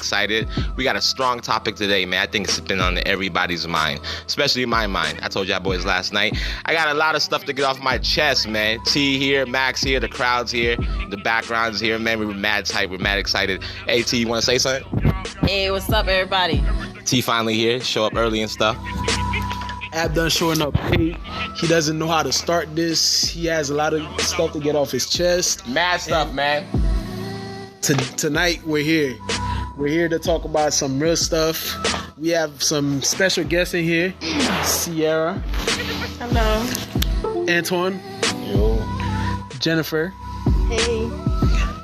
excited. We got a strong topic today, man. I think it's been on everybody's mind, especially my mind. I told y'all boys last night. I got a lot of stuff to get off my chest, man. T here, Max here, the crowd's here, the background's here, man. We were mad tight. We're mad excited. Hey, T, you want to say something? Hey, what's up, everybody? T finally here. Show up early and stuff. Ab done showing up late. He doesn't know how to start this. He has a lot of stuff to get off his chest. Mad stuff, man. Tonight we're here. We're here to talk about some real stuff. We have some special guests in here. Sierra. Hello. Antoine. Yo. Jennifer. Hey.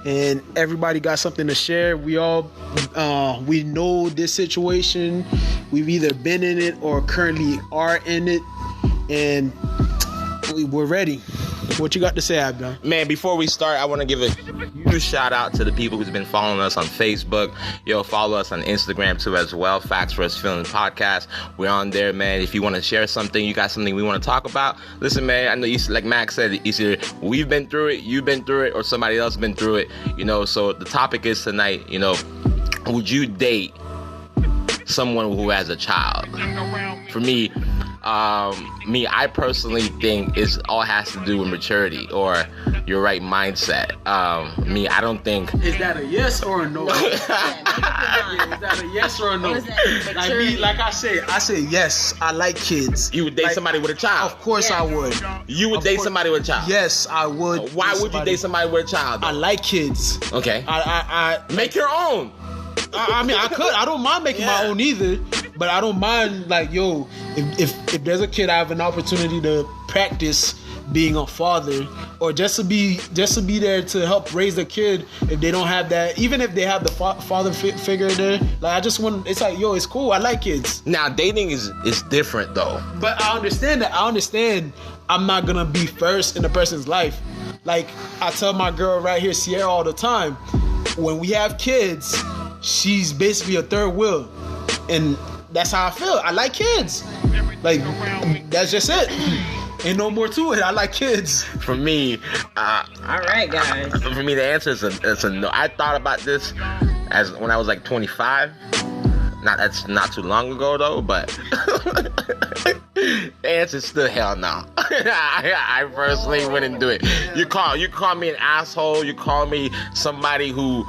And everybody got something to share. We all we know this situation. We've either been in it or currently are in it, and we're ready. What you got to say, Abdon? Man, before we start, I want to give a huge shout out to the people who's been following us on Facebook. Yo, follow us on Instagram too as well. Facts for Us Feeling Podcast. We're on there, man. If you want to share something, you got something we want to talk about. Listen, man, I know you, like Max said, either we've been through it, you've been through it, or somebody else been through it. You know, so the topic is tonight, you know, would you date someone who has a child? For me, I personally think it all has to do with maturity or your right mindset. I don't think. Is that a yes or a no? Is that a yes or a no? Like I say yes. I like kids. You would date somebody with a child? Of course I would. You would date somebody with a child? Yes, I would. Why would you date somebody with a child, though? I like kids. Okay. I make your own. I mean, I could. I don't mind making my own either, but I don't mind, like, yo, if there's a kid, I have an opportunity to practice being a father, or just to be there to help raise the kid if they don't have that. Even if they have the father figure there, like, I just want. It's like, yo, it's cool. I like kids. Now, dating is different though. But I understand that. I understand. I'm not gonna be first in a person's life. Like, I tell my girl right here, Sierra, all the time, when we have kids, she's basically a third wheel, and that's how I feel. I like kids. Like, that's just it. Ain't no more to it. I like kids. For me, all right, guys. For me, the answer is a no. I thought about this as when I was like 25. That's not too long ago though, but the answer is still hell no. I personally wouldn't do it. You call me an asshole. You call me somebody who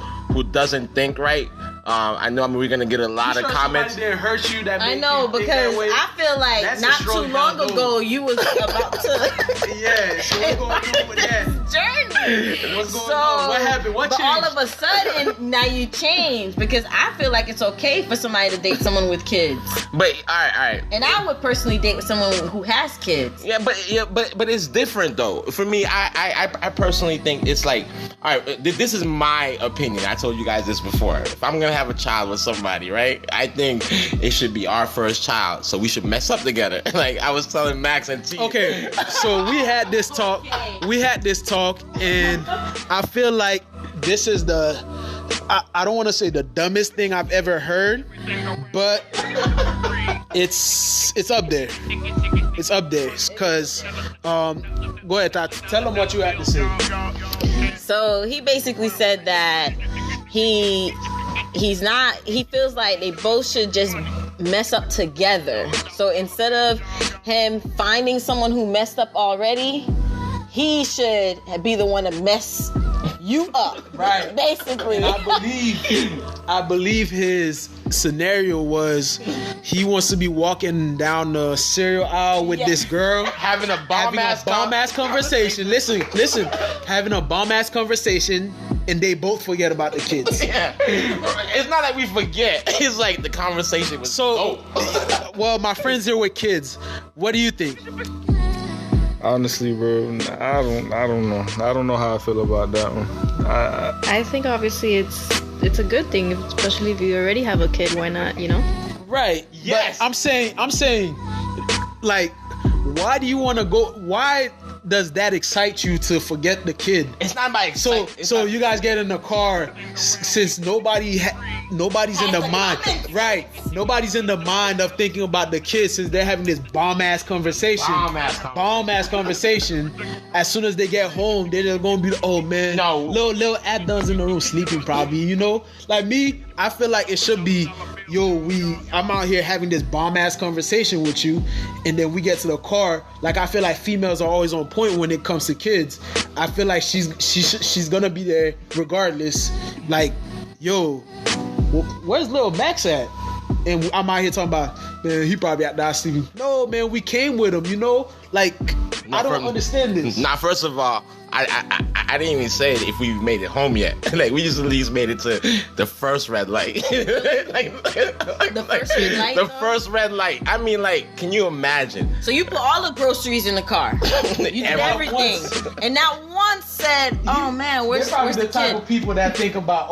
doesn't think right. I know we're gonna get a lot of comments. Didn't hurt you, that I know, because I feel like that's not too long ago you was about to. Yeah, so what's going on with that journey? What's going on? What happened? What changed? All of a sudden now you change, because I feel like it's okay for somebody to date someone with kids. But all right. And I would personally date someone who has kids. Yeah, but it's different though. For me, I personally think it's like, all right, this is my opinion. I told you guys this before. If I'm gonna have a child with somebody, right, I think it should be our first child, so we should mess up together. Like I was telling Max and T. Okay, so we had this talk, and I feel like this is I don't want to say the dumbest thing I've ever heard, but it's up there. It's up there, because go ahead, Tati, tell them what you had to say. So he basically said that he feels like they both should just mess up together. So instead of him finding someone who messed up already, he should be the one to mess you up. Right. Basically. And I believe his scenario was he wants to be walking down the cereal aisle with this girl, having a bomb ass conversation. Listen, having a bomb ass conversation, and they both forget about the kids. Yeah. It's not like we forget. It's like the conversation was so. Well, my friends here with kids. What do you think? Honestly, bro, I don't know. I don't know how I feel about that one. I think obviously it's a good thing, especially if you already have a kid. Why not? You know? Right. Yes. But I'm saying, like, why do you want to go? Why does that excite you to forget the kid? It's not by So you guys get in the car since nobody's in the mind, right? Nobody's in the mind of thinking about the kids since they're having this bomb ass conversation. As soon as they get home, they're just gonna be, oh man, No. little Abdon's in the room sleeping probably, you know? Like me, I feel like it should be, I'm out here having this bomb ass conversation with you, and then we get to the car. Like I feel like females are always on point when it comes to kids. I feel like she's gonna be there regardless. Like, yo, where's little Max at? And I'm out here talking about, man, he probably out there sleeping. No, man, we came with him, you know? Like, I don't understand this. Nah, first of all, I didn't even say it if we made it home yet. Like, we just at least made it to the first red light. The first red light, The though? first red light. I mean, like, can you imagine? So you put all the groceries in the car. You did everything. And not once said, oh man, where's They're probably the the type kid? of people that think about,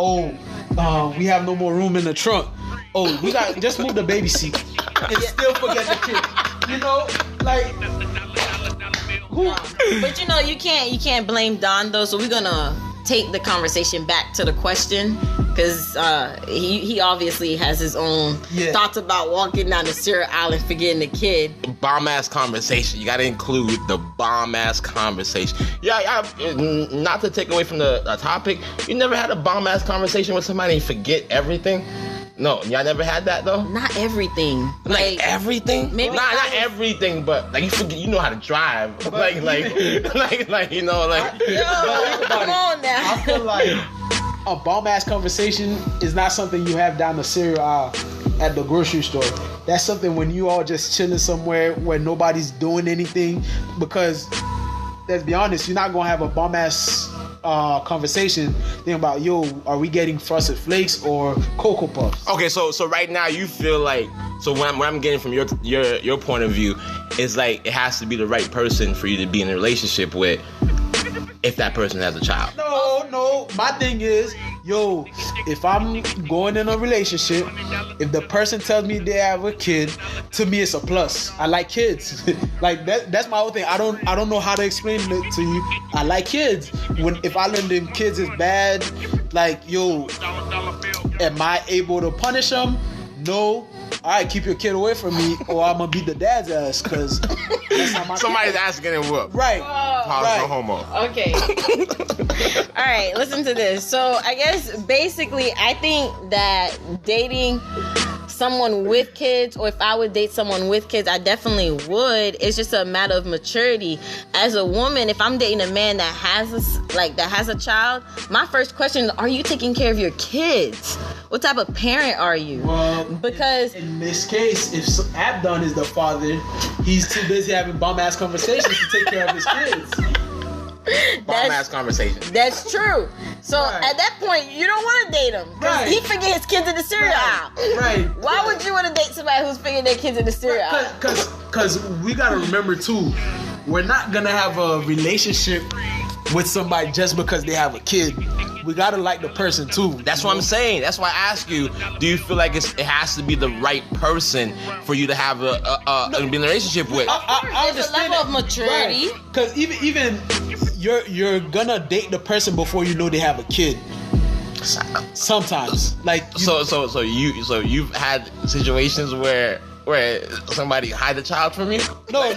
we have no more room in the trunk. Oh, we got just move the baby seat and still forget the kid. You know, like But you know, you can't blame Don though. So we're gonna take the conversation back to the question, because he obviously has his own thoughts about walking down the cereal aisle and forgetting the kid. Bomb ass conversation. You gotta include the bomb ass conversation. Yeah, not to take away from the topic. You never had a bomb ass conversation with somebody and forget everything? No, y'all never had that though? Not everything. Like everything? Maybe not everything, but like you forget, you know how to drive. Like, you know, like. Yo, come on now. I feel like a bomb ass conversation is not something you have down the cereal aisle at the grocery store. That's something when you all just chilling somewhere where nobody's doing anything, because let's be honest, you're not gonna have a bomb ass conversation thinking about, are we getting Frosted Flakes or Cocoa Puffs? Okay, so right now you feel like, so what I'm getting from your point of view is like it has to be the right person for you to be in a relationship with if that person has a child. No, my thing is, if I'm going in a relationship, if the person tells me they have a kid, to me it's a plus. I like kids. Like that's my whole thing. I don't know how to explain it to you. I like kids. If I learn them kids is bad, like, am I able to punish them? No. All right, keep your kid away from me, or I'm gonna beat the dad's ass, because that's not my Somebody's kid. asking him whoop. Right. Pause, no homo. Okay. All right, listen to this. So I guess basically I think that dating someone with kids, or if I would date someone with kids, I definitely would. It's just a matter of maturity. As a woman, if I'm dating a man that has a child, my first question is, are you taking care of your kids? What type of parent are you? Well, because in this case, if Abdon is the father, he's too busy having bum ass conversations to take care of his kids. Bomb ass conversation. That's true. So Right. at that point, you don't want to date him, because Right. he forget his kids in the cereal aisle. Right. Why would you want to date somebody who's forgetting their kids in the cereal aisle? Because we gotta remember too, we're not gonna have a relationship with somebody just because they have a kid. We gotta like the person too. That's what I'm saying. That's why I ask you, do you feel like it has to be the right person for you to have be in a relationship with? I There's a level of maturity. Because even you're gonna date the person before you know they have a kid. Sometimes, like So you've had situations where somebody hide a child from you? no,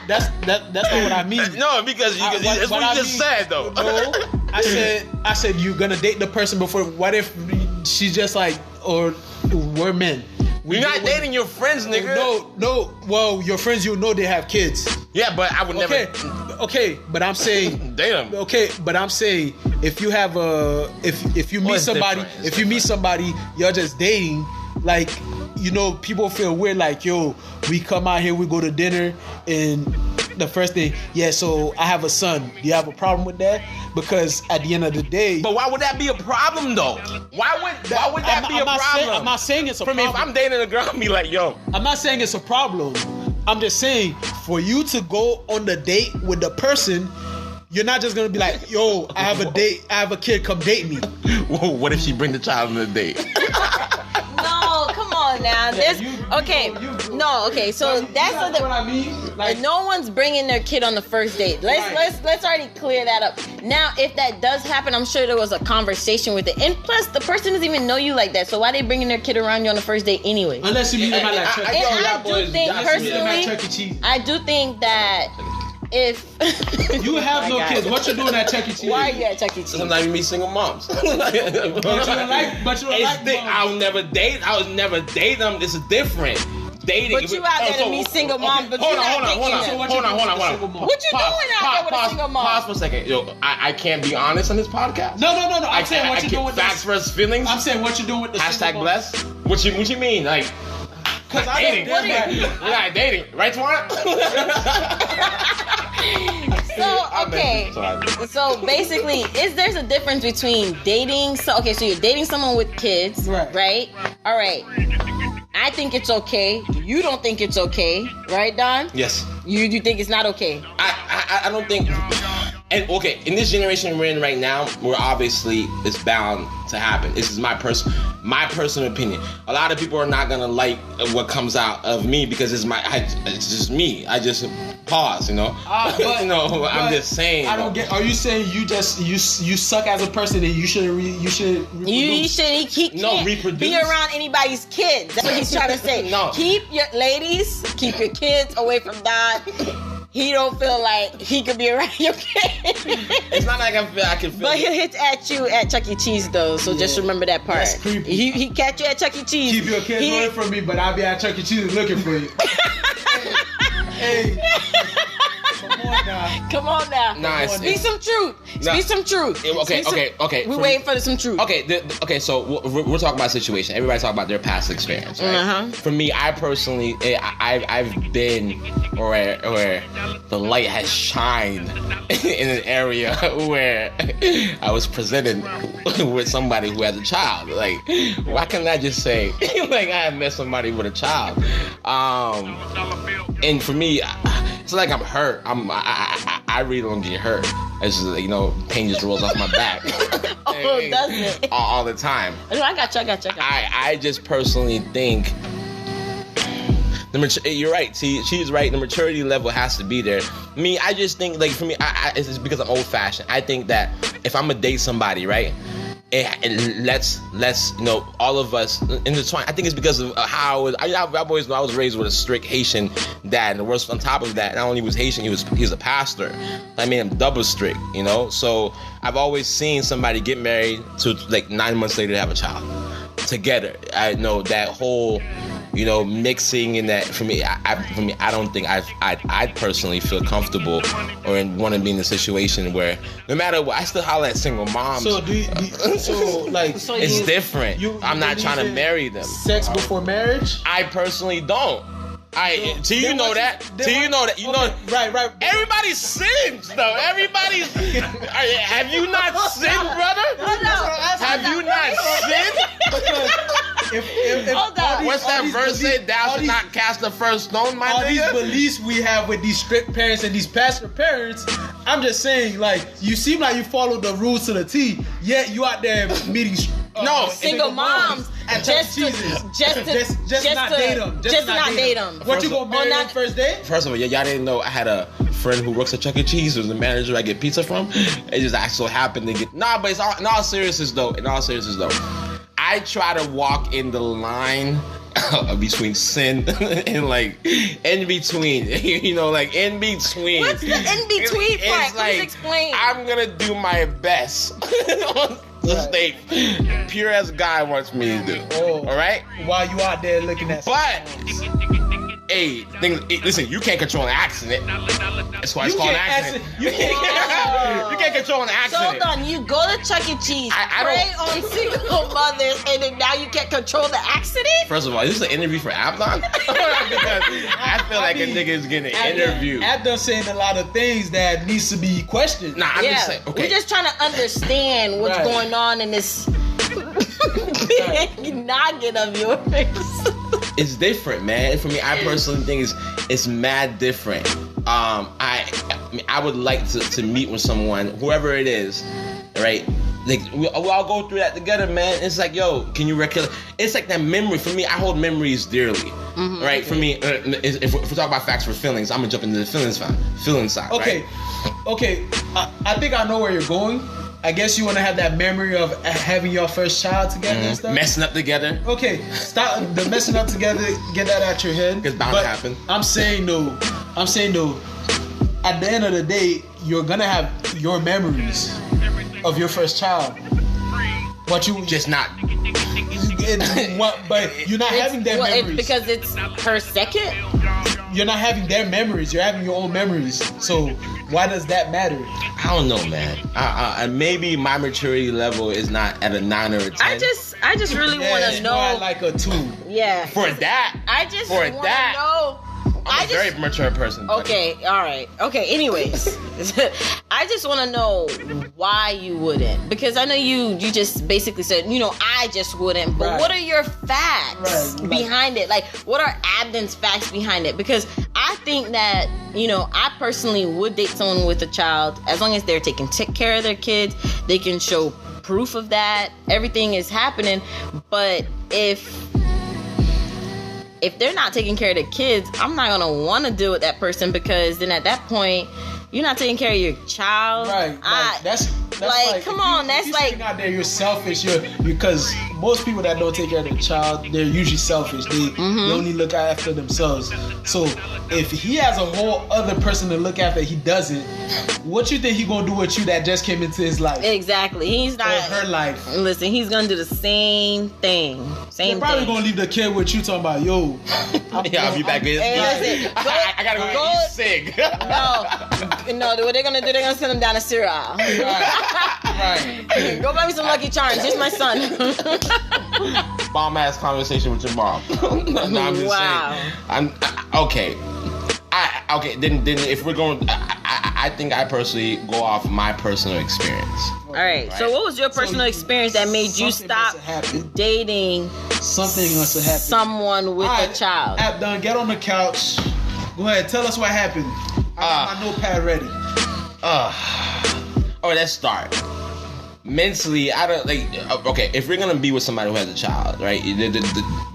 that's not what I mean. No, because that's what you just said though. No, I said you're gonna date the person before. What if she's just like, or we're men? You're not dating your friends, nigga. No. Well, your friends, you know they have kids. Yeah, but I would never Okay, but I'm saying date them. Okay, but I'm saying if you have if you meet it's somebody, different. if you meet somebody, you're just dating, like, people feel weird, like, we come out here, we go to dinner, and the first thing, so I have a son. Do you have a problem with that? Because at the end of the day, But why would that be a problem though? Why would that be a problem? I'm not saying it's a For me, problem. if I'm dating a girl, I'll be like, yo. I'm not saying it's a problem. I'm just saying, for you to go on the date with the person, you're not just gonna be like, yo, I have a date, I have a kid, come date me. Whoa, what if she bring the child on the date? No, come on now. No, okay, so that's what I mean. Like, no one's bringing their kid on the first date. Let's already clear that up. Now, if that does happen, I'm sure there was a conversation with it. And plus, the person doesn't even know you like that. So why they bringing their kid around you on the first date anyway? unless you meet them at like Chuck E. And Cheese. I do think personally, Chuck E. Cheese. I do think that if You have no My kids. God. What you doing at Chuck E. Cheese? Why are you at Chuck E. Cheese? Sometimes you meet single moms. But you don't like. But you don't like. moms. I would never date. I would never date them. This is different. Dating. But you out there to meet single moms, but you're not hold dating them. So what on. you doing with the single mom? What you doing out there with a single mom? Pause for a second. Yo, I can't be honest on this podcast. No. I'm saying what you doing with facts this. versus feelings. I'm saying what you doing with the Hashtag single mom. blessed. What you mean? Like, Because I dating. don't get We're not dating, right, Twan? So okay, so basically, there's a difference between dating? So you're dating someone with kids, Right. All right. I think it's okay. You don't think it's okay, right, Don? Yes. You think it's not okay? I don't think. And okay, in this generation we're in right now, we're obviously it's bound to happen. This is my personal opinion. A lot of people are not gonna like what comes out of me because it's just me. I just pause, you know. But, I'm just saying. I don't get. Are you saying you suck as a person and you shouldn't reproduce? He can't reproduce. be around anybody's kids. That's what he's trying to say. No. Keep your kids away from Don. He don't feel like he could be around your kid. It's not like I can feel. But he'll hit at you at Chuck E. Cheese though, so just remember that part. That's creepy. He catch you at Chuck E. Cheese. Keep your kids away from me, but I'll be at Chuck E. Cheese looking for you. Hey. Come on now. Nah, Speak some truth. Speak some truth. Okay. We're waiting for some truth. Okay, so we're talking about a situation. Everybody talk about their past experience, right? Uh-huh. For me, I personally, I've been where the light has shined in an area where I was presented with somebody who has a child. Like, why can't I just say, like, I have met somebody with a child? And for me, it's like I'm hurt. I really don't get hurt. It's just, pain just rolls off my back. Oh, does it? All the time. No, I got you. I just personally think you're right. See, she's right. The maturity level has to be there. Me, I just think, like, for me, it's because I'm old fashioned. I think that if I'm gonna date somebody, right, and let's all of us intertwine. I think it's because of how I've always known I was raised with a strict Haitian dad, and the worst on top of that, not only was Haitian, he was a pastor. I made him double strict, So I've always seen somebody get married to like 9 months later to have a child together. I know that whole mixing in that. For me, I don't think I personally feel comfortable or want to be in a situation where no matter what, I still holler at single moms. So it's different. I'm not trying to marry them. Sex before marriage? I personally don't. Right. Everybody sins, though. Everybody's. Have you not sinned, brother? Have you not sinned? Because if Hold on. What's that verse say? Thou should not cast the first stone, my all nigga. these beliefs we have with these strict parents and these pastor parents, I'm just saying, like, you seem like you follow the rules to the T, yet you out there meeting single moms at just not date them. Just to not date them. What, you gonna marry on first date? First of all, y'all didn't know I had a friend who works at Chuck E. Cheese, who's the manager I get pizza from. It just so happened to get but it's all, in all seriousness though, I try to walk in the line between sin and like in between, like in between. What's the in between part? It's like, please explain. I'm gonna do my best to stay pure as God wants me to do. All right, while you out there looking at, but. Hey, listen, you can't control an accident. That's why it's called an accident. You can't control an accident. So hold on, you go to Chuck E. Cheese, prey on single mothers, and then now you can't control the accident? First of all, is this an interview for Abdon? Because I feel like a nigga is getting an interview. Abdon's saying a lot of things that needs to be questioned. Nah, I'm just saying, okay. We're just trying to understand what's going on in this noggin of yours. It's different, man. For me, I personally think it's mad different. I would like to meet with someone, whoever it is, right? Like we all go through that together, man. It's like, yo, can you recollect? It's like that memory. For me, I hold memories dearly. right? For me, if we talk about facts for feelings, I'm gonna jump into the feeling side. Okay, right? okay. I think I know where you're going. I guess you want to have that memory of having your first child together and stuff. Messing up together. Okay, stop the messing up together. Get that out your head. It's bound to happen. I'm saying though. At the end of the day, you're gonna have your memories of your first child. What you Just not. but you're not having their memories. Because it's her second. You're not having their memories. You're having your own memories. So why does that matter? I don't know, man. Maybe my maturity level is not at a 9 or a 10. I just really want to it's know. more like a 2. Yeah. For that. I just For want to that. know. I'm a very mature person. Buddy. Okay, all right. Okay, anyways. I just want to know why you wouldn't. Because I know you just basically said, I just wouldn't. But Right. what are your facts behind it? Like, what are Abden's facts behind it? Because I think that, I personally would date someone with a child as long as they're taking care of their kids. They can show proof of that. Everything is happening. But if they're not taking care of the kids, I'm not gonna want to deal with that person, because then at that point, you're not taking care of your child. Right. That's like, come on, that's you like sitting out there, you're selfish. Because most people that don't take care of their child, they're usually selfish. They only look after themselves. So if he has a whole other person to look after, he doesn't. What you think he gonna do with you that just came into his life? Exactly. He's not Or her life. Listen, he's gonna do the same thing. They're probably gonna leave the kid with you talking about, yo. I'll be back with Listen, I gotta go eat sig. No, what they're gonna do, they're gonna send him down to Syria. Right. Go buy me some Lucky Charms. Here's my son. Bomb ass conversation with your mom. No, I'm just saying. Okay. Okay. Then if we're going, I think I personally go off my personal experience. All right. So what was your personal experience that made you Something stop must have happened. dating Something must have happened. someone with a child? Abdon, get on the couch. Go ahead. Tell us what happened. I got my notepad ready. Let's start. Mentally, I don't like. Okay, if we're gonna be with somebody who has a child, right?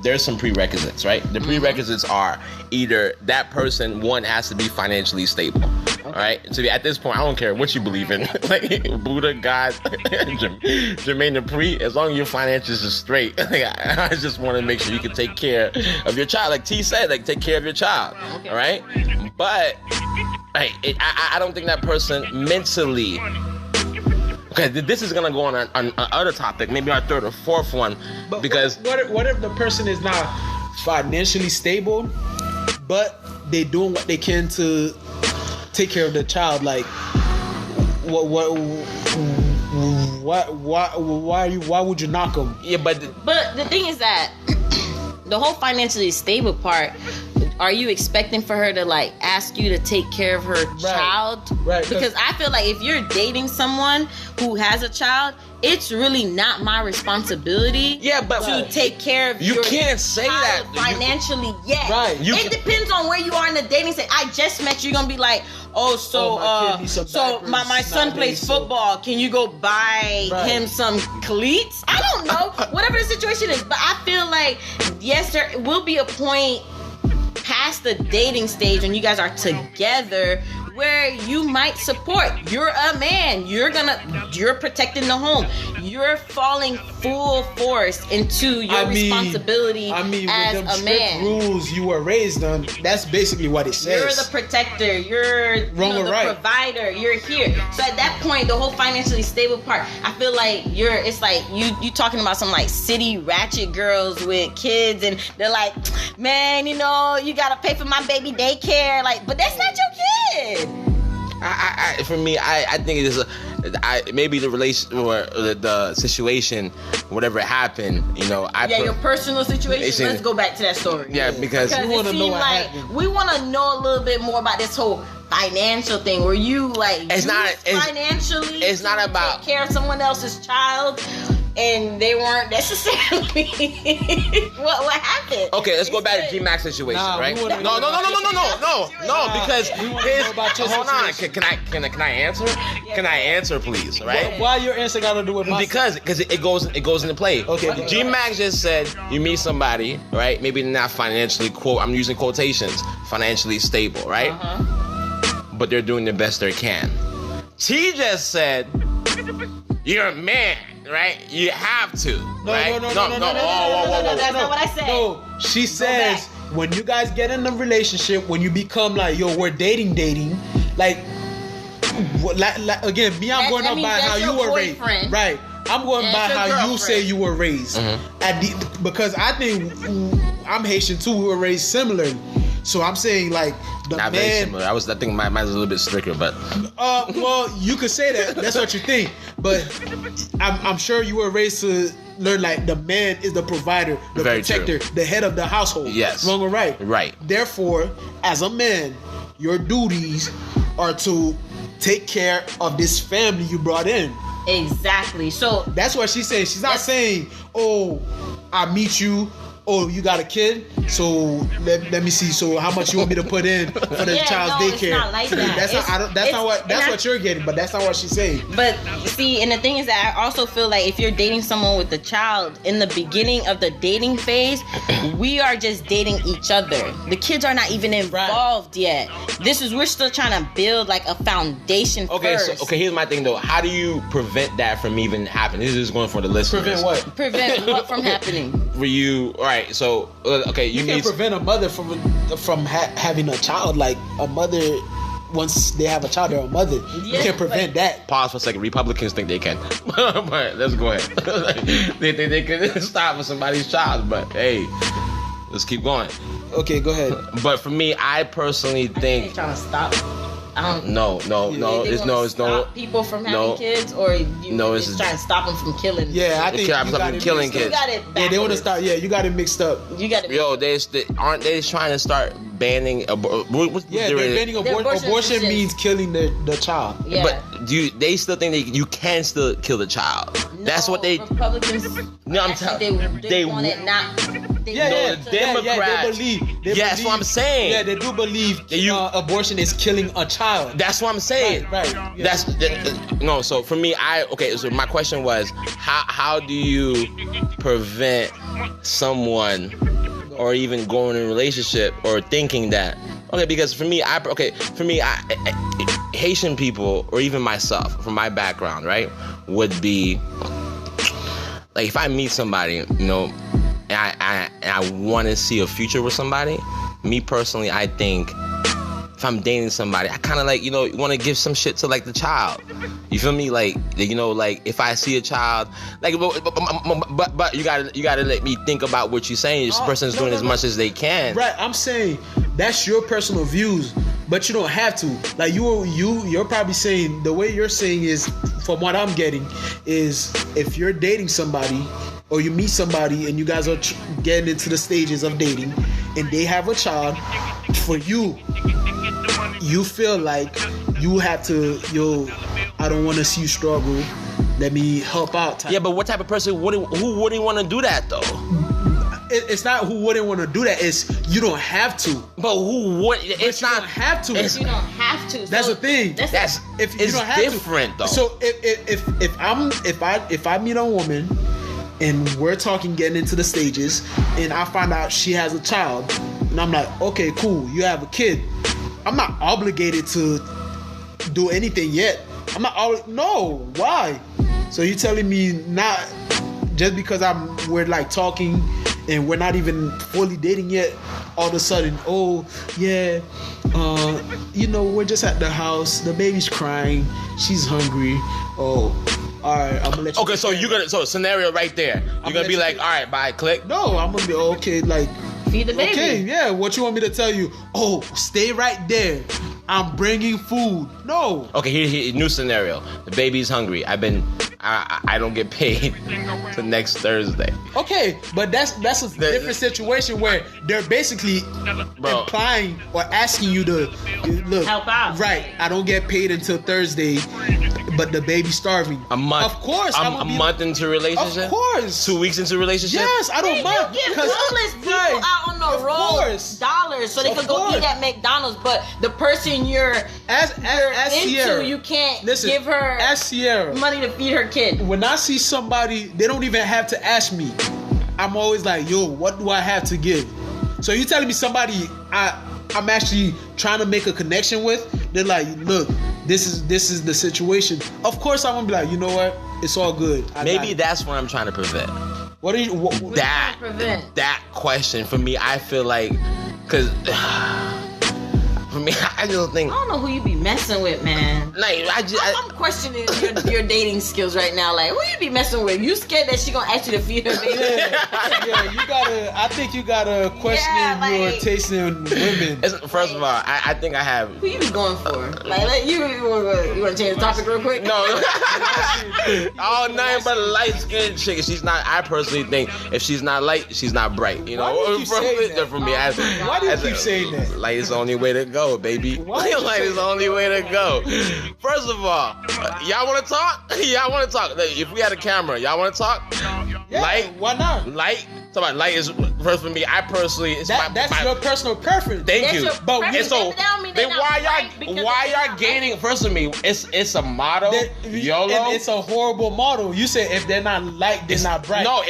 There's some prerequisites, right? The prerequisites are either that person, one, has to be financially stable, all right? So at this point, I don't care what you believe in, like Buddha, God, Jermaine Dupri, as long as your finances are straight. I just want to make sure you can take care of your child, like T said, like take care of your child, all right? But I don't think that person mentally. Okay, this is gonna go on another topic, maybe our third or fourth one, But because what if the person is not financially stable, but they doing what they can to take care of the child? Like, why would you knock them? yeah, but the thing is that the whole financially stable part, are you expecting for her to like ask you to take care of her child? Right. Because I feel like if you're dating someone who has a child, it's really not my responsibility. Yeah, but to take care of you your can't say child that financially yet. Right. It depends on where you are in the dating stage. I just met you. You're gonna be like, my kid needs some diapers my son plays nowadays, so- football. Can you go buy him some cleats? I don't know. Whatever the situation is, but I feel like yes, there will be a point past the dating stage when you guys are together where you might support. You're a man. You're protecting the home. You're falling full force into your responsibility with as them a strict man. rules you were raised on, that's basically what it says. You're the protector. You're the provider. You're here. So at that point, the whole financially stable part, I feel like it's like you talking about some like city ratchet girls with kids, and they're like, man, you gotta pay for my baby daycare. Like, but that's not your kid. For me, I think it is maybe the relation or the situation, whatever happened, your personal situation. Let's go back to that story. Yeah, because we want to know what happened. We want to know a little bit more about this whole financial thing. Where you like it's not financially? It's not about take care of someone else's child. and they weren't necessarily what happened. Okay, let's go back to G-Max situation, Nah, right? we No, wanna no, know no, no, no, no, no, no, because we wanna know about your hold on. situation. Can I answer? Can I answer, please? Right? Why your answer got to do with my Because it goes into play. Okay. G-Max just said you meet somebody, right? Maybe not financially I'm using quotations, financially stable, right? But they're doing the best they can. T just said you're a man, right? You have to, right? No. Whoa. That's not what I said. No, she says when you guys get in a relationship, when you become like, yo, we're dating, like again, me, I'm going That up means by that's how your you were raised, boyfriend. right? I'm going And by your how you girlfriend. say you were raised, because I think I'm Haitian too. We were raised similarly, so I'm saying like the Not very man. similar. I think mine was a little bit slicker, but Well, you could say that. That's what you think, but I'm sure you were raised to learn like the man is the provider, the Very protector, the head of the household. Yes. Wrong or right? Right. Therefore, as a man, your duties are to take care of this family you brought in. Exactly. So That's what she's saying. She's not saying, "Oh, I meet you. Oh, you got a kid. So let me see. So how much you want me to put in for the Yeah, child's no, daycare?" it's not like that. That's It's- not. That's not what. That's what you're getting. But that's not what she's saying. But see, and the thing is that I also feel like if you're dating someone with a child in the beginning of the dating phase, we are just dating each other. The kids are not even involved yet. We're still trying to build like a foundation okay. first. So here's my thing though. How do you prevent that from even happening? This is going for the listeners. Prevent what? Prevent what from happening? For you, all right. So okay, You can't prevent a mother from having a child. Like a mother, once they have a child, they're a mother. You Yeah, can't prevent that. Pause for a second. Republicans think they can, but let's go ahead. They think they can stop for somebody's child, but hey, let's keep going. Okay, go ahead. But for me, I personally They're think trying to stop. I don't. no. They It's wanna no. It's no. stop people from having no. kids, or you No, just it's- trying to stop them from killing. Yeah, I They think can't you stop got them it killing mixed You kids. got it. Yeah, they want to backwards. start. Yeah, you got it mixed up. You got it. Yo, aren't they trying to start banning? What's Yeah, they're banning abortion abortion is just- means killing the child. Yeah. But they still think you can still kill the child? That's what they. Republicans. No, I'm actually, telling- they they want it not. They Yeah, No, want the it to- Democrats- they believe. Yeah, that's what I'm saying. Yeah, they do believe Yeah, you- abortion is killing a child. That's what I'm saying. Right. Yeah. No. So for me, So my question was, how do you prevent someone or even going in a relationship or thinking that? Okay, because for me, Haitian people or even myself, from my background, right, would be like if I meet somebody, you know, and I want to see a future with somebody. Me personally, I think if I'm dating somebody, I kind of like, you know, want to give some shit to like the child. You feel me? Like, you know, like if I see a child, like, but you gotta let me think about what you're saying. This person's doing as much as they can. Right, I'm saying that's your personal views, but you don't have to. Like you're probably saying the way you're saying is, from what I'm getting, is if you're dating somebody or you meet somebody and you guys are getting into the stages of dating and they have a child, for you feel like you have to, I don't want to see you struggle. Let me help out. Yeah, but what type of person who wouldn't want to do that though? It's not who wouldn't want to do that. It's you don't have to. But who would? It's You not. don't have to. It's- You don't have to. That's So the thing. That's If you it's don't have different to. though. So if I meet a woman and we're talking, getting into the stages, and I find out she has a child, and I'm like, okay, cool, you have a kid. I'm not obligated to do anything yet. I'm not. No, why? So you telling me not just because we're like talking and we're not even fully dating yet, all of a sudden, oh yeah, we're just at the house, the baby's crying, she's hungry. Oh, all right, I'm gonna let you. Okay, so scenario right there. You're gonna be let like, you- all right, bye, click. No, I'm gonna be okay. Like, feed the baby. okay, yeah. What you want me to tell you? Oh, stay right there. I'm bringing food. No. Okay, here new scenario. The baby's hungry. I don't get paid till next Thursday. Okay, but that's a different situation where they're basically Bro. implying or asking you to look Help out. Right. I don't get paid until Thursday. but the baby's starving. A month. Of course, A month into relationship. Of course. 2 weeks into relationship. Yes, I don't mind. You give because- homeless people right, out on the of road course. dollars so they Of could go course. eat at McDonald's, but the person you're As into, Sierra, you can't listen, give her as Sierra. money to feed her kid. When I see somebody, they don't even have to ask me. I'm always like, yo, what do I have to give? So you telling me somebody I'm actually trying to make a connection with? They're like, look, this is the situation. Of course, I'm gonna be like, you know what? It's all good. I got Maybe it. that's what I'm trying to prevent. What are you? That Prevent. that question for me, I feel like, cause for me, I just think I don't know who you be messing with, man. like I'm questioning your dating skills right now. Like, who you be messing with? You scared that she gonna ask you to feed her baby? Yeah, you gotta. I think you gotta question your taste in women. First of all, I think I have. Who you be going for? Like you want to change the topic real quick? No, all nothing but light skinned chick. She's not. I personally think if she's not light, she's not bright. You know, Why do you keep saying that? for me, Why do you keep saying that? Light is the only way to go, baby. Why you Light is the only way to go. First of all, y'all want to talk? Y'all want to talk? If we had a camera, y'all want to talk? Yeah, Light? Why not? Light? Talk about light is first for me. I personally, it's That's my your personal preference. Thank That's you. your But preference. so That don't mean then they're why not right because y'all they're not gaining? right. First of me, it's a motto. YOLO. And it's a horrible model. You said if they're not light, they're not bright. No,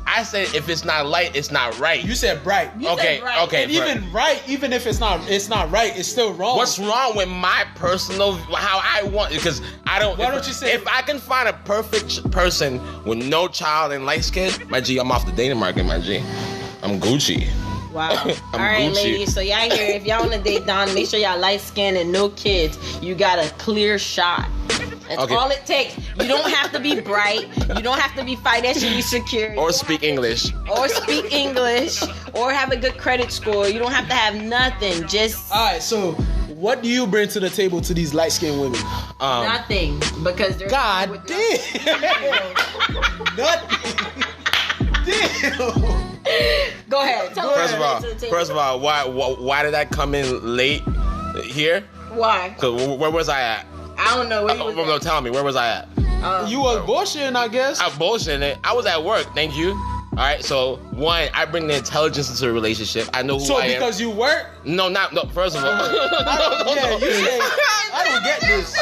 I said if it's not light, it's not right. You said bright. You said okay, right. okay. And even right, even if it's not right, it's still wrong. What's wrong with my personal how I want? Because I don't. Why don't you say- if I can find a perfect person with no child and light skin, my G, I'm off the dating market, my G. I'm Gucci. Wow. I'm All right, Gucci. ladies. So y'all here, if y'all want to date Don, make sure y'all light skinned and no kids. You got a clear shot. That's Okay. all it takes. You don't have to be bright. You don't have to be financially secure. Or speak English. Or speak English. Or have a good credit score. You don't have to have nothing. Just All right, so what do you bring to the table to these light skinned women? nothing. Because they're God damn. Nothing. Damn. Go ahead. Tell First them of what all, you bring to the table. why did I come in late here? Why? Cause where was I at? I don't know. Where you was No, at? tell me, where was I at? You was bullshitting, I guess. I bullshitting it. I was at work. Thank you. All right. So one, I bring the intelligence into a relationship. I know who So I am. because you work, No. First of all, yeah, you say I don't get this.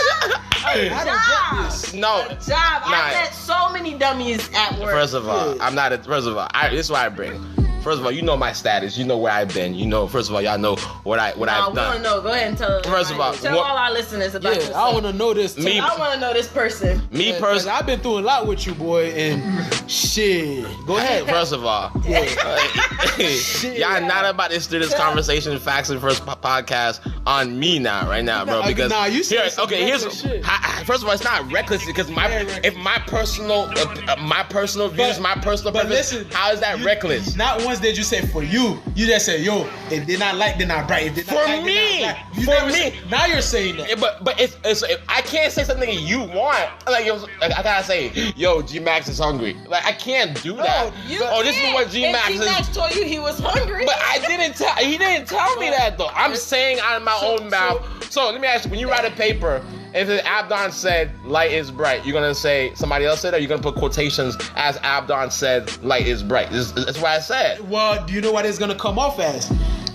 I don't get this. no. Job. I Nah. met so many dummies at work. First of all, I'm not. First of all, this is what I bring. First of all, you know my status. You know where I've been. You know. First of all, y'all know what I've I want to done. know. Go ahead and tell. First of all, tell what- all our listeners about Yeah, yourself. I want to know this. Too. Me- I want to know this person. Me Yeah, 'cause personally. I've been through a lot with you, boy, and shit. Go ahead. First of all, y'all not about to steer this conversation Facts and First podcast on me now, right now, bro. Nah, Because nah, you said some here's reckless shit. first of all, it's not reckless because Very reckless. if my personal views, But- my personal but preference, listen, how is that you- reckless? Not once did you say for you. You just said, yo, if they're not light, they're not bright. If they're not For light, me. they're not black. You For never me. said- now you're saying that. Yeah, but it's I can't say something you want. Like I gotta say, yo, G Max is hungry. Like I can't do that. You This is what G Max is. G-Max told you he was hungry. But I didn't tell. He didn't tell me that though. I'm saying out of my own mouth. So let me ask you: when you write a paper, if Abdon said light is bright, you're gonna say somebody else said, or you're gonna put quotations as Abdon said light is bright? That's what I said. Well, do you know what it's gonna come off as?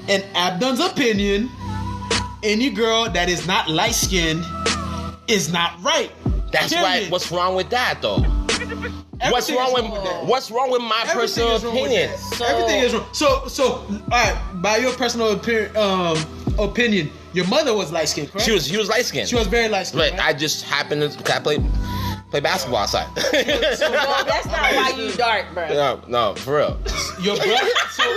In Abdon's opinion, any girl that is not light skinned is not right. That's why. Period. What's wrong with that though? What's Everything wrong is with wrong with that. What's wrong with my Everything personal is wrong with opinion? that. So- Everything is wrong. So, all right. By your personal opinion, your mother was light skinned, correct? She was light skinned. She was very light skinned. But I just happened to play basketball outside. no, that's not why you dark, bro. no, for real. Your brother. So,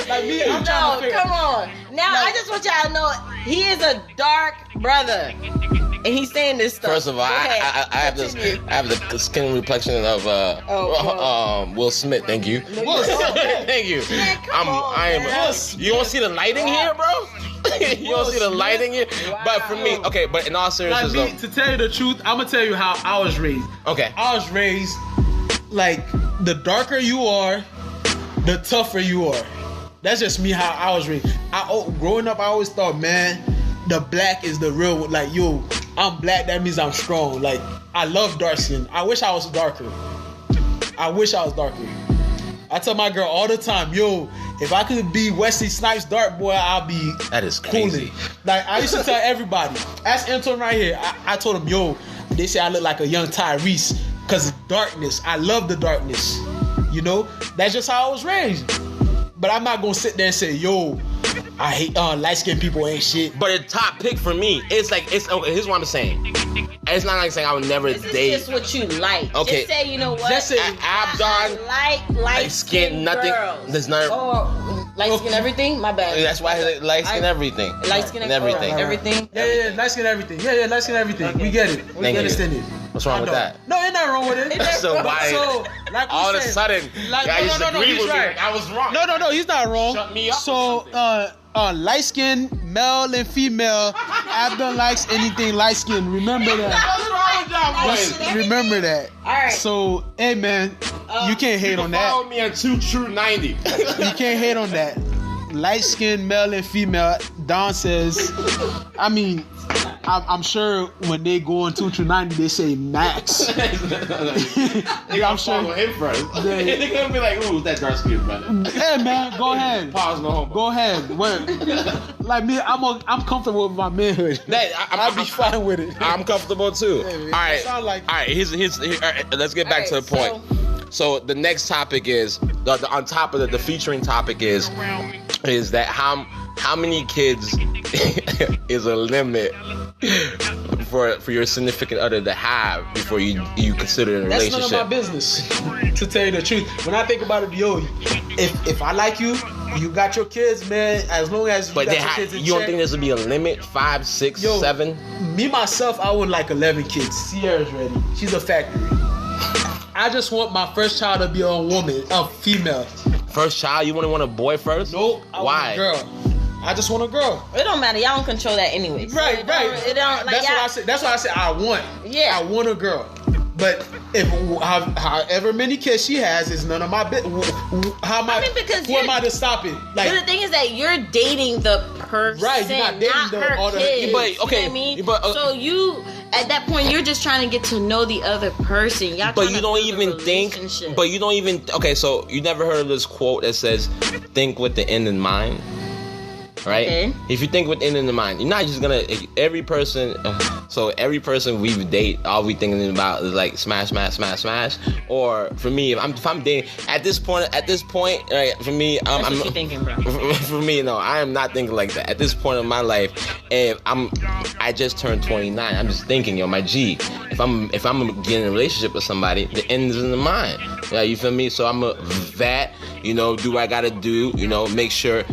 like me, I'm trying No, to figure. come on. Now I just want y'all to know he is a dark brother, and he's saying this stuff. First of all, Go ahead. I have this. Continue. I have the skin replexion of Will Smith. Thank you. Will Smith. Thank you. Man, come on, I am. man. You don't see the lighting here, bro. You don't see the lighting here. But for me, okay. But in all Like seriousness, me, to tell you the truth, I'm gonna tell you how I was raised. okay. I was raised like the darker you are, the tougher you are. That's just me how I was raised. Growing up, I always thought, man, the black is the real. Like, yo, I'm black, that means I'm strong. Like, I love dark skin. I wish I was darker. I tell my girl all the time, yo, if I could be Wesley Snipes dark boy, I'll be That is crazy. coolin'. Like, I used to tell everybody. Ask Anton right here. I told him, yo, they say I look like a young Tyrese because of darkness. I love the darkness. You know? That's just how I was raised. But I'm not gonna sit there and say, yo, I hate light-skinned people ain't shit. But a top pick for me, it's okay, here's what I'm saying. It's not like saying I would never This is date. just what you like. Okay. Just say, you know what? Just say Abdon, I like light skin nothing. girls. There's no. Or light skin everything? My bad. That's why I light skin everything. Light skin and everything. Everything. Yeah, light skin everything. Yeah, light skin everything. Okay. We get it. We Thank you. understand it. What's wrong with that? No, ain't nothing wrong with it. So why? So, like we All of a said, sudden, like, guys no, disagree he's with me. right. Like I was wrong. No, he's not wrong. Shut me up or So, light skin, male and female, Abdon likes anything light skin. Remember that. What's wrong with that, Just remember that. All right. So, hey man, you can't hate on that. Follow me on 2True90. You can't hate on that. Light skin, male and female. Don says, I mean, I'm sure when they go on 2True90, they say max. They I'm sure. follow him first. They- They're gonna be like, ooh, that dark skin brother. Hey man, go ahead. Pause, no homo. Go ahead. Like me, I'm comfortable with my manhood. I'll be fine with it. I'm comfortable too. Yeah, man. All right, Sound like- all right. All right, let's get back to the All right, point. So the next topic is the on top of the featuring topic is that how many kids is a limit for your significant other to have before you consider a That's relationship. none of my business. To tell you the truth, when I think about it, yo, if I like you, you got your kids, man. As long as you But got then your kids in you don't check. think there's gonna be a limit? 5, 6, Yo, 7? Me myself, I would like 11 kids. Sierra's ready. She's a factory. I just want my first child to be a woman, a female. First child, you wouldn't want a boy first? Nope. I Why? want a girl. I just want a girl. It don't matter. Y'all don't control that anyway. So Right. It don't like That's what y'all- I said. That's what I said. I want. Yeah. I want a girl. But if however many kids she has is none of my business. How am I? I mean, because who am you're- I to stop it? But the Like, thing is that you're dating the person, Right, you're not dating her all the- kids. But, You know okay, what I mean? but, so you, at that point, you're just trying to get to know the other person. Y'all But trying you to don't build a even think. relationship. But you don't even. Okay, so you never heard of this quote that says, "Think with the end in mind." Right? Okay. If you think with the end in mind, you're not just gonna. Every person. So every person we date, all we thinking about is like smash, smash, smash, smash. Or for me, if I'm dating at this point, right? For me, That's I'm. what you thinking, bro. For me, no, I am not thinking like that. At this point in my life, if I just turned 29, I'm just thinking, yo, my G, if I'm getting in a relationship with somebody, the end is in the mind. Yeah, you feel me? So I'm a vet, do what I gotta do, make sure,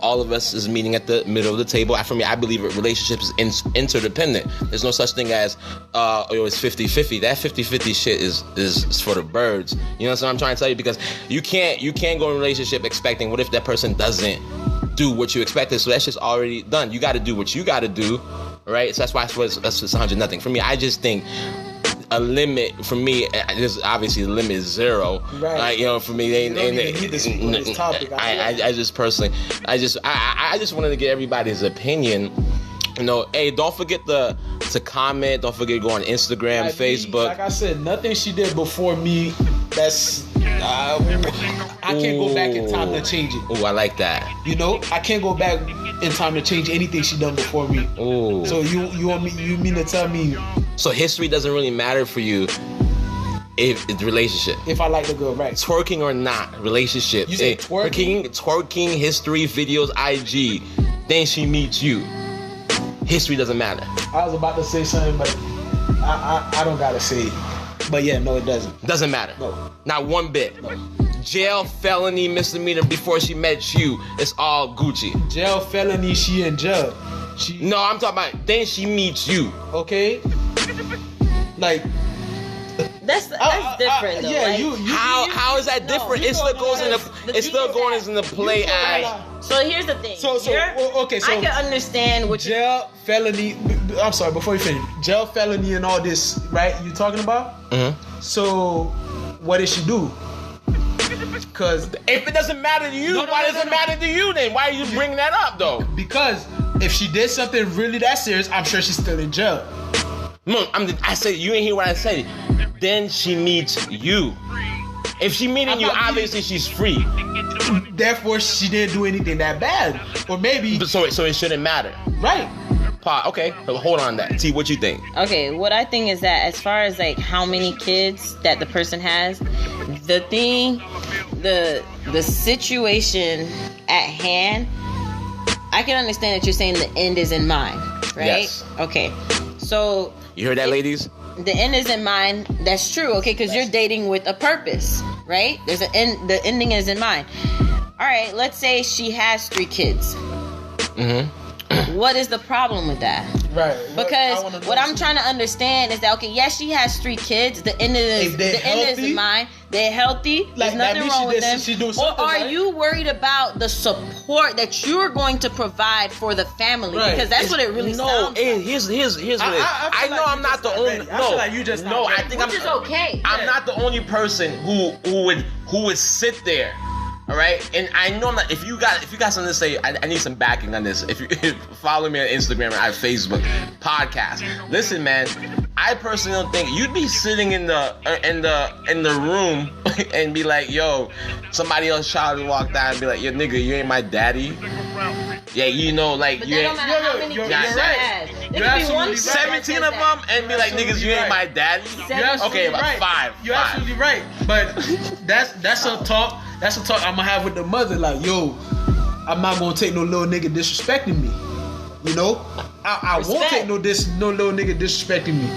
all of us is meeting at the middle of the table. For me, I believe a relationship is interdependent. There's no such thing as, it's 50-50. That 50-50 shit is for the birds. You know what I'm trying to tell you? Because you can't go in a relationship expecting, what if that person doesn't do what you expected? So that's just already done. You got to do what you got to do, right? So that's why it's 100-0. For me, I just think a limit for me, obviously the limit is 0. Right. For me, You don't even need to speak on this topic. I just personally, I just wanted to get everybody's opinion. Hey, don't forget to comment. Don't forget to go on Instagram, like Facebook. Like I said, nothing she did before me. That's I can't go back in time to change it. Oh, I like that. I can't go back in time to change anything she done before me. Oh. So you want me? You mean to tell me So history doesn't really matter for you if it's relationship. if I like the girl, right? Twerking or not, relationship. You say twerking? Twerking, history, videos, IG. Then she meets you. History doesn't matter. I was about to say something, but I don't gotta say it. But yeah, no, it doesn't. Doesn't matter. No. Not one bit. No. Jail, felony, misdemeanor before she met you. It's all Gucci. Jail, felony, she in jail. She No, I'm talking about then she meets you. okay. Like That's different, though. yeah, like, you How is that different? you it still know, goes in because the. the It still thing is going that in the play you know, act. So here's the thing. So, okay, so- I can understand what you. jail, felony. I'm sorry, before you finish, jail, felony, and all this, right? You talking about? Mm-hmm. So, what did she do? Because If it doesn't matter to you, why does it matter to you then? Why are you bringing that up though? if she did something really that serious, I'm sure she's still in jail. No, I said you ain't hear what I said. Then she meets you. If she meeting you, obviously she's free. Therefore, she didn't do anything that bad, or maybe. So it shouldn't matter. Right. Okay, hold on that. See what you think. Okay, what I think is that as far as like how many kids that the person has, the situation at hand, I can understand that you're saying the end is in mind, right? Yes. Okay, so You heard that, ladies? the end is in mind. That's true, okay, because you're dating with a purpose, right? There's an end. The ending is in mind. All right, let's say she has 3 kids. Mm-hmm. What is the problem with that? Right. Because what I'm trying to understand is that, okay, yes, she has 3 kids. The end is in mind. They're healthy. There's nothing wrong with them. Or are you worried about the support that you're going to provide for the family? Right. Because that's what it really sounds like. Here's what it is. I know I'm not the only. I feel like you just not ready. I think Which is okay. I'm not the only person who would sit there. All right, and I know that if you got something to say, I need some backing on this. If you follow me on Instagram and I have Facebook podcast, listen, man. I personally don't think you'd be sitting in the room and be like, yo, somebody else child walked out and be like, yo, nigga, you ain't my daddy. Yeah, you know, like But you that ain't. don't matter how many kids right. she has. There could be one person 17 that of says them and be like, niggas, you ain't my daddy. Okay, about right. 5. You're absolutely right. But that's a talk. That's a talk I'm gonna have with the mother. Like, yo, I'm not gonna take no little nigga disrespecting me. You know, I won't take no little nigga disrespecting me.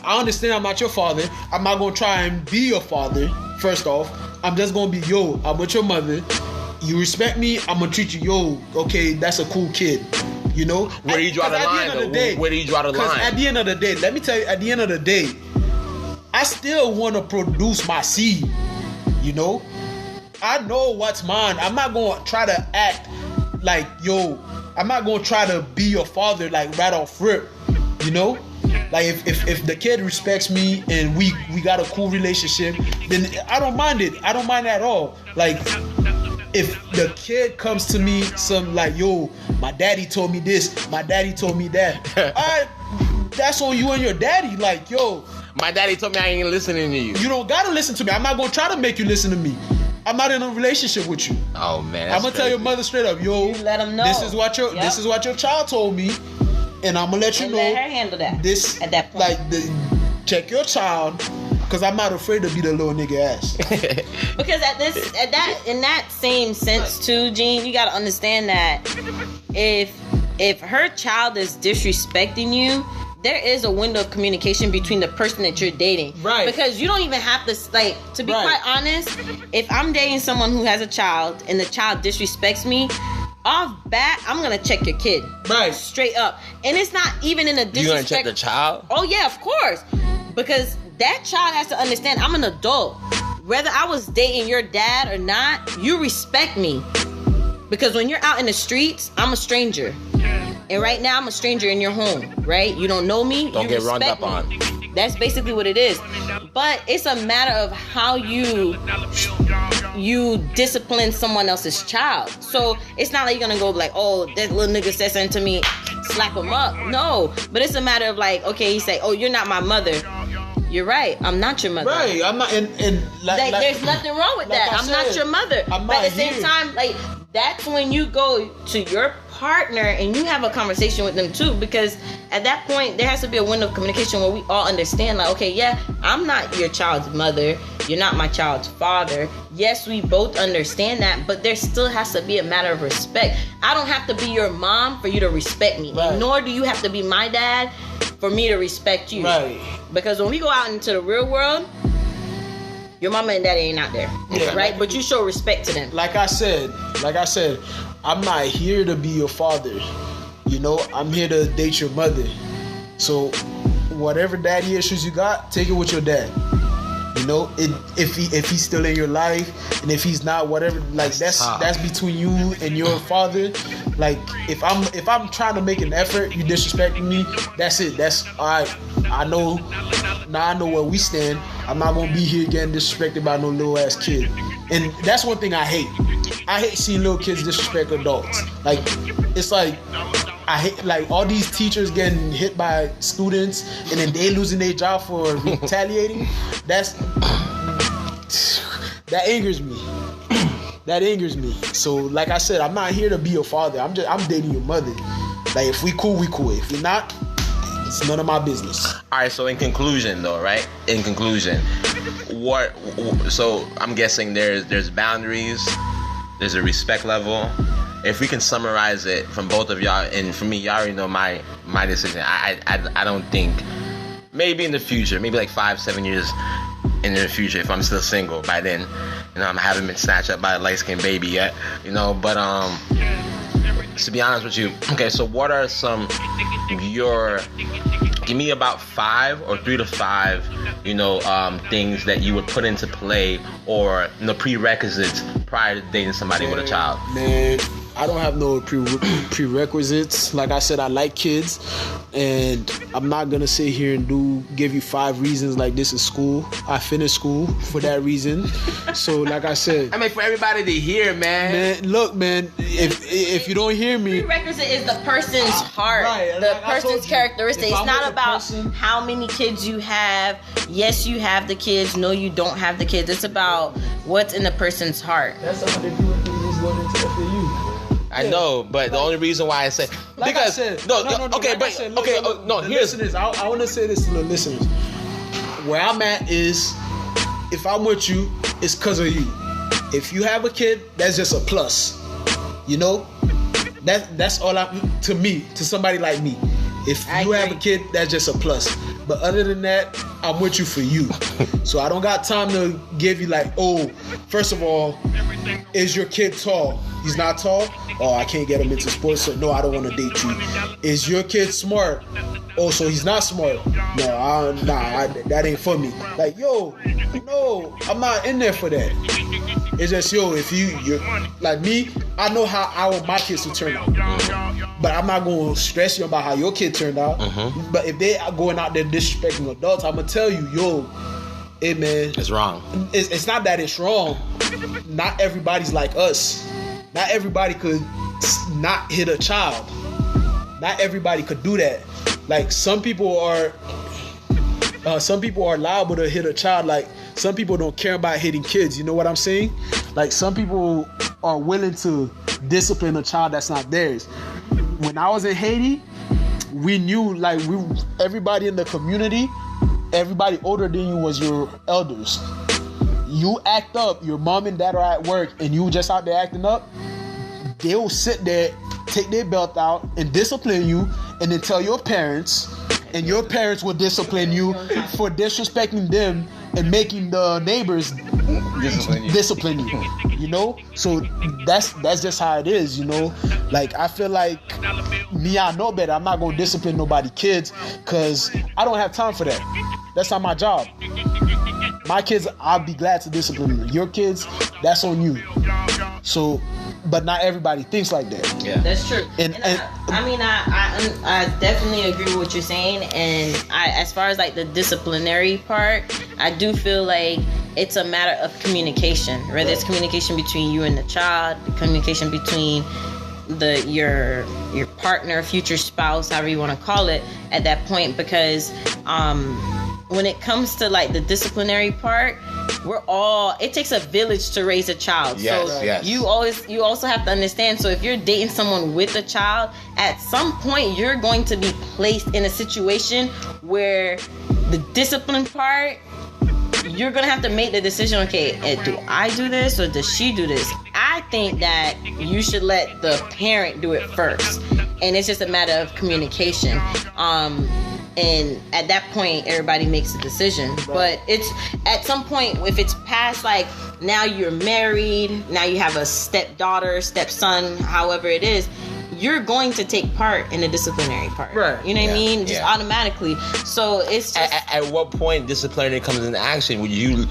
I understand I'm not your father. I'm not gonna try and be your father. First off, I'm just gonna be yo. I'm with your mother. You respect me, I'm gonna treat you, yo, okay, that's a cool kid. You know? Where do you draw the line, though? Where do you draw the line? At the end of the day, let me tell you, at the end of the day, I still wanna produce my seed. You know? I know what's mine. I'm not gonna try to act like, yo, I'm not gonna try to be your father like right off rip. You know? Like if the kid respects me and we got a cool relationship, then I don't mind it. I don't mind it at all. Like, if the kid comes to me some like, yo, my daddy told me this, my daddy told me that, that's on you and your daddy. Like, yo, my daddy told me I ain't listening to you. You don't gotta listen to me. I'm not gonna try to make you listen to me. I'm not in a relationship with you. Oh man, I'm gonna tell your mother straight up, yo, You let them know. this is what your child told me, and I'm gonna let you And know. let her handle that. This at that point. check your child, because I'm not afraid to be the little nigga ass. Because in that same sense too, Gene, you gotta understand that if her child is disrespecting you, there is a window of communication between the person that you're dating. Right. Because you don't even have to, like, to be quite honest, if I'm dating someone who has a child and the child disrespects me, off bat, I'm gonna check your kid. Right. Straight up. And it's not even in a disrespect. You gonna check the child? Oh yeah, of course. Because that child has to understand I'm an adult. Whether I was dating your dad or not, you respect me. Because when you're out in the streets, I'm a stranger. And right now I'm a stranger in your home, right? You don't know me. Don't you get run respect up me. on. That's basically what it is. But it's a matter of how you discipline someone else's child. So it's not like you're gonna go like, oh, that little nigga said something to me, slap him up. No, but it's a matter of like, okay, he say, oh, you're not my mother. You're right. I'm not your mother. Right. I'm not. And there's nothing wrong with that. I'm not your mother. I'm but not at the same here. time, like, that's when you go to your partner and you have a conversation with them too, because at that point there has to be a window of communication where we all understand, like, okay, yeah, I'm not your child's mother, you're not my child's father. Yes, we both understand that, but there still has to be a matter of respect. I don't have to be your mom for you to respect me, Right. nor do you have to be my dad for me to respect you. Right. Because when we go out into the real world, your mama and daddy ain't out there, Yeah. right? But you show respect to them. Like I said, I'm not here to be your father. You know, I'm here to date your mother. So whatever daddy issues you got, take it with your dad. You know, if he's still in your life, and if he's not, whatever, like that's between you and your father. Like if I'm trying to make an effort, you disrespecting me, that's it. That's all right. I know where we stand. I'm not gonna be here getting disrespected by no little ass kid. And that's one thing I hate. I hate seeing little kids disrespect adults. Like, it's like, I hate like all these teachers getting hit by students and then they losing their job for retaliating. That angers me. That angers me. So like I said, I'm not here to be your father. I'm dating your mother. Like if we cool, we cool. If we not, it's none of my business. All right. So in conclusion, though, right? In conclusion, what? So I'm guessing there's boundaries. There's a respect level. If we can summarize it from both of y'all, and for me, y'all already know my decision. I don't think, maybe in the future, maybe like 5-7 years in the future, if I'm still single by then, I haven't been snatched up by a light-skinned baby yet, but to be honest with you, okay, so what are some give me about 5 or 3 to 5, things that you would put into play or prerequisites prior to dating somebody with a child? Man, I don't have no prerequisites. Like I said, I like kids, and I'm not gonna sit here and give you 5 reasons like this is school. I finished school for that reason. So like I said, I mean, for everybody to hear, man. Look, man, if you don't hear me, prerequisite is the person's heart, right, the like person's characteristics. It's not about how many kids you have. Yes, you have the kids. No, you don't have the kids. It's about what's in the person's heart. that's some of the people who's going into FAU. I know, but the only reason why I say Like because I said, no, okay, but like I said, okay, no. the Here's listeners. I want to say this to the listeners. Where I'm at is, if I'm with you, it's because of you. If you have a kid, that's just a plus. That's all to me, to somebody like me. If you have a kid, that's just a plus. But other than that, I'm with you for you. So I don't got time to give you like, oh, first of all, is your kid tall? He's not tall? Oh, I can't get him into sports, so no, I don't want to date you. Is your kid smart? Oh, so he's not smart? No, that ain't for me. Like, yo, no, I'm not in there for that. It's just, yo, if you're like me, I know how I want my kids to turn out. But I'm not going to stress you about how your kid turned out. Mm-hmm. But if they are going out there disrespecting adults, I'm going to tell you, yo, hey, man. it's wrong. It's not that it's wrong. Not everybody's like us. Not everybody could not hit a child. Not everybody could do that. Like some people are liable to hit a child. Like some people don't care about hitting kids. You know what I'm saying? Like some people are willing to discipline a child that's not theirs. When I was in Haiti, we knew everybody in the community, everybody older than you was your elders. You act up, your mom and dad are at work, and you just out there acting up, they will sit there, take their belt out, and discipline you, and then tell your parents, and your parents will discipline you for disrespecting them and making the neighbors discipline you. So that's just how it is. Like I feel like me, I know better. I'm not gonna discipline nobody kids because I don't have time for that. That's not my job. My kids, I'll be glad to discipline them. Your kids, that's on you. So, but not everybody thinks like that. Yeah, that's true. And I definitely agree with what you're saying. And as far as like the disciplinary part, I do feel like it's a matter of communication. Whether it's communication between you and the child, communication between your partner, future spouse, however you want to call it, at that point, because when it comes to like the disciplinary part, it takes a village to raise a child. Yes. You also have to understand, so if you're dating someone with a child, at some point you're going to be placed in a situation where the discipline part, you're gonna have to make the decision, okay, do I do this or does she do this? I think that you should let the parent do it first, and it's just a matter of communication. And at that point, everybody makes a decision. Right. But it's at some point, if it's past, like now you're married, now you have a stepdaughter, stepson, however it is, you're going to take part in the disciplinary part. Right. You know what I mean? Just automatically. So it's just... At what point disciplinary comes into action? Would you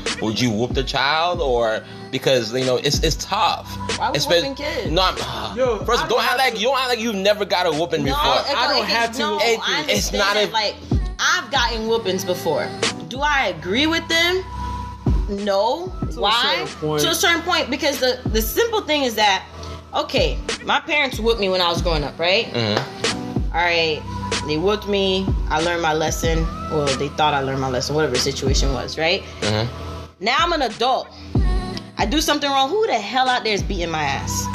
whoop the child, or because it's tough? Why would whooping kids? No, first don't act like you've never got a whooping before. I don't have to. No, it's not like I've gotten whoopings before. Do I agree with them? No. Why? To a certain point, because the simple thing is that, okay, my parents whooped me when I was growing up, right? Mm-hmm. right, they whooped me. I learned my lesson. Well, they thought I learned my lesson, whatever the situation was, right? Now I'm an adult. I do something wrong. Who the hell out there is beating my ass?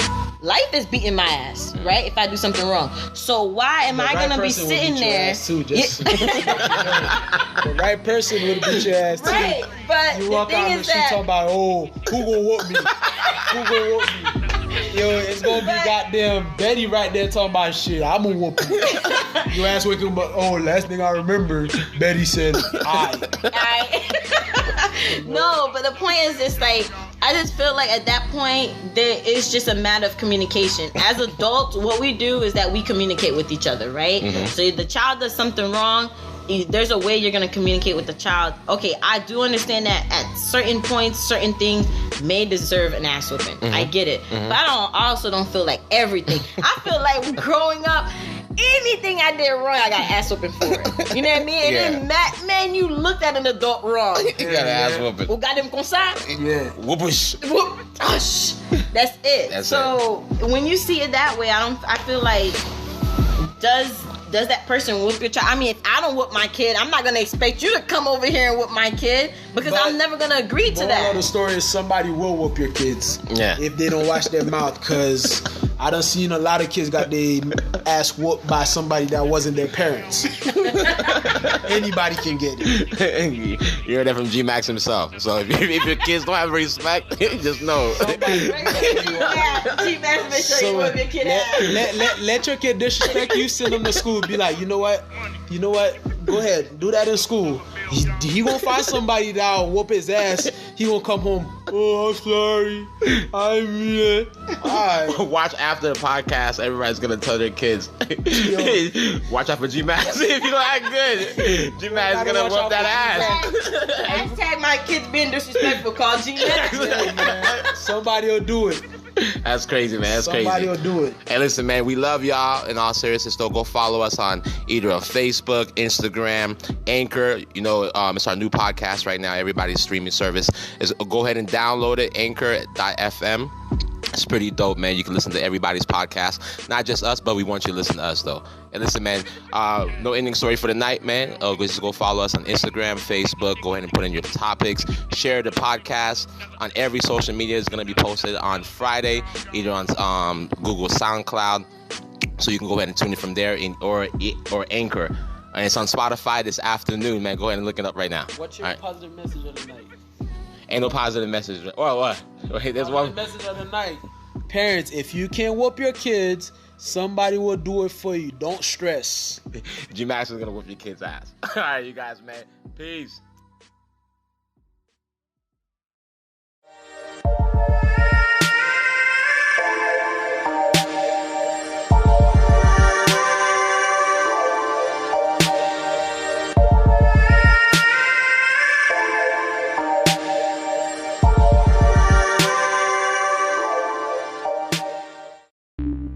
Life is beating my ass, right? If I do something wrong. So why am I gonna be sitting there? The right person would beat your ass too. Right, but You the walk out thing and is she that talking about, oh, who gonna whoop me? Who gonna whoop me? Yo, it's gonna be goddamn Betty right there talking about shit. I'm gonna whoop you. Your ass waking up, oh, last thing I remember, Betty said, No, but the point is, it's like, I just feel like at that point, it's just a matter of communication. As adults, what we do is that we communicate with each other, right? So if the child does something wrong, there's a way you're going to communicate with the child. Okay, I do understand that at certain points, certain things may deserve an ass whooping. I get it. But I also don't feel like everything. I feel like growing up, anything I did wrong, I got ass whooping for it. You know what I mean? And then, man, you looked at an adult wrong. You got an ass whooping. Who got them consent? yeah. Whoopish. That's it. That's so when you see it that way, I feel like, does that person whoop your child? I mean, if I don't whoop my kid, I'm not gonna expect you to come over here and whoop my kid, because I'm never gonna agree to that. The story is somebody will whoop your kids if they don't watch their mouth, because I done seen a lot of kids got their ass whooped by somebody that wasn't their parents. Anybody can get it. You heard that from G-Max himself. So if your kids don't have respect, just know. G-Max, make sure you whoop your kid ass. Let your kid disrespect you, send them to school, be like, you know what, go ahead, do that in school. He gonna find somebody that'll whoop his ass. He gonna come home, oh, I'm sorry, I'm here. Alright. Watch after the podcast, everybody's gonna tell their kids, watch out for G-Max. If you don't act good, G-Max is gonna whoop that ass. Hashtag my kids being disrespectful, call G-Max. Somebody will do it. That's crazy, man. That's Somebody crazy. will do it. Hey, listen, man, we love y'all. In all seriousness, though, go follow us on either on Facebook, Instagram, Anchor. You know, it's our new podcast right now. Everybody's streaming service. Go ahead and download it, anchor.fm. It's pretty dope, man. You can listen to everybody's podcast. Not just us, but we want you to listen to us, though. And listen, man, no ending story for the night, man. Just go follow us on Instagram, Facebook. Go ahead and put in your topics. Share the podcast on every social media. It's going to be posted on Friday, either on Google SoundCloud. So you can go ahead and tune it from there, or Anchor. And it's on Spotify this afternoon, man. Go ahead and look it up right now. What's your positive message of the night? Ain't no positive message. What? Wait, there's one message of the night. Parents, if you can't whoop your kids, somebody will do it for you. Don't stress. G-Max is gonna whoop your kid's ass. All right, you guys, man. Peace.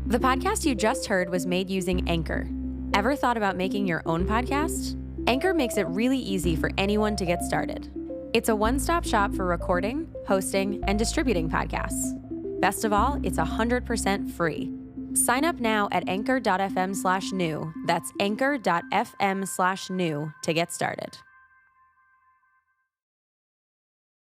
The podcast you just heard was made using Anchor. Ever thought about making your own podcast? Anchor makes it really easy for anyone to get started. It's a one-stop shop for recording, hosting, and distributing podcasts. Best of all, it's 100% free. Sign up now at anchor.fm/new. That's anchor.fm/new to get started.